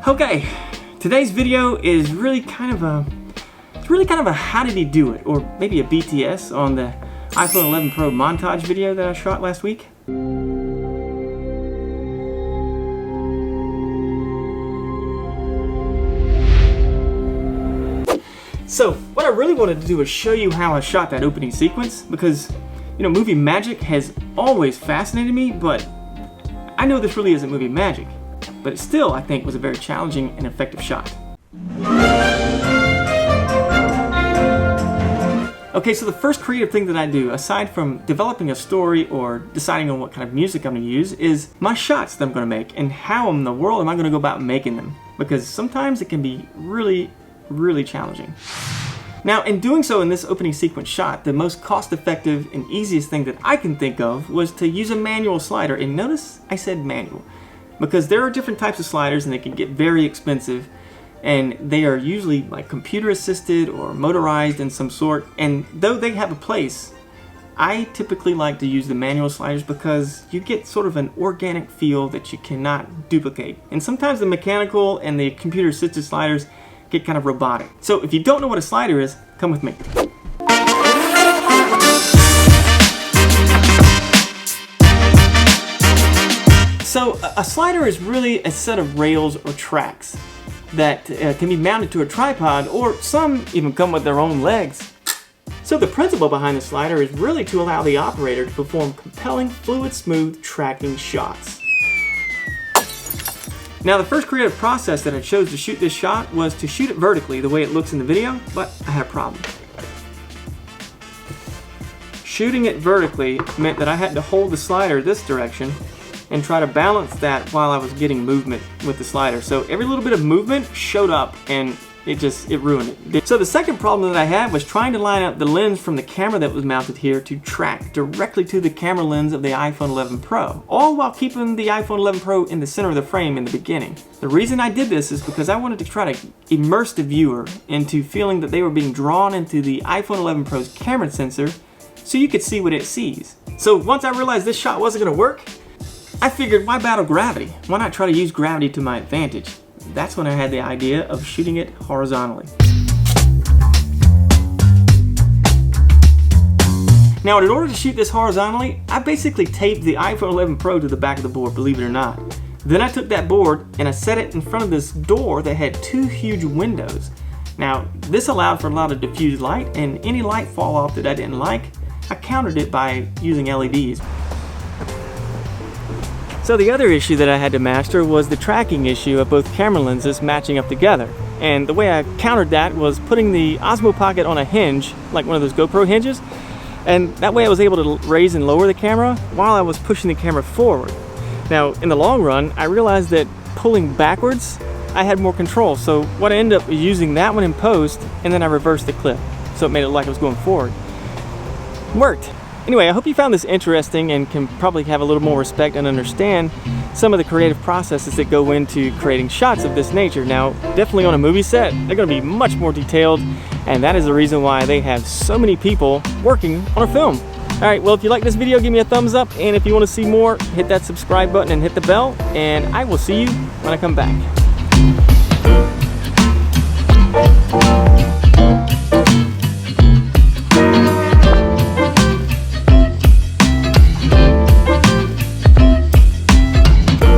Okay, today's video is really kind of a how did he do it, or maybe a BTS on the iPhone 11 Pro montage video that I shot last week. So what I really wanted to do is show you how I shot that opening sequence, because movie magic has always fascinated me, but I know this really isn't movie magic. But it still, I think, was a very challenging and effective shot. Okay, so the first creative thing that I do, aside from developing a story or deciding on what kind of music I'm going to use, is my shots that I'm going to make and how in the world am I going to go about making them. Because sometimes it can be really, really challenging. Now, in doing so in this opening sequence shot, the most cost-effective and easiest thing that I can think of was to use a manual slider. And notice I said manual. Because there are different types of sliders and they can get very expensive, and they are usually like computer assisted or motorized in some sort, and though they have a place, I typically like to use the manual sliders because you get sort of an organic feel that you cannot duplicate. And sometimes the mechanical and the computer assisted sliders get kind of robotic. So if you don't know what a slider is, come with me. So a slider is really a set of rails or tracks that can be mounted to a tripod, or some even come with their own legs. So the principle behind the slider is really to allow the operator to perform compelling, fluid, smooth tracking shots. Now the first creative process that I chose to shoot this shot was to shoot it vertically the way it looks in the video, but I had a problem. Shooting it vertically meant that I had to hold the slider this direction and try to balance that while I was getting movement with the slider. So every little bit of movement showed up and it ruined it. So the second problem that I had was trying to line up the lens from the camera that was mounted here to track directly to the camera lens of the iPhone 11 Pro, all while keeping the iPhone 11 Pro in the center of the frame in the beginning. The reason I did this is because I wanted to try to immerse the viewer into feeling that they were being drawn into the iPhone 11 Pro's camera sensor so you could see what it sees. So once I realized this shot wasn't going to work, I figured, why battle gravity? Why not try to use gravity to my advantage? That's when I had the idea of shooting it horizontally. Now, in order to shoot this horizontally, I basically taped the iPhone 11 Pro to the back of the board, believe it or not. Then I took that board and I set it in front of this door that had two huge windows. Now, this allowed for a lot of diffused light, and any light fall off that I didn't like, I countered it by using LEDs. So the other issue that I had to master was the tracking issue of both camera lenses matching up together. And the way I countered that was putting the Osmo Pocket on a hinge, like one of those GoPro hinges, and that way I was able to raise and lower the camera while I was pushing the camera forward. Now, in the long run, I realized that pulling backwards, I had more control. So what I ended up was using that one in post, and then I reversed the clip. So it made it like I was going forward. It worked. Anyway, I hope you found this interesting and can probably have a little more respect and understand some of the creative processes that go into creating shots of this nature. Now, definitely on a movie set, they're going to be much more detailed, and that is the reason why they have so many people working on a film. Alright, well, if you like this video, give me a thumbs up, and if you want to see more, hit that subscribe button and hit the bell, and I will see you when I come back.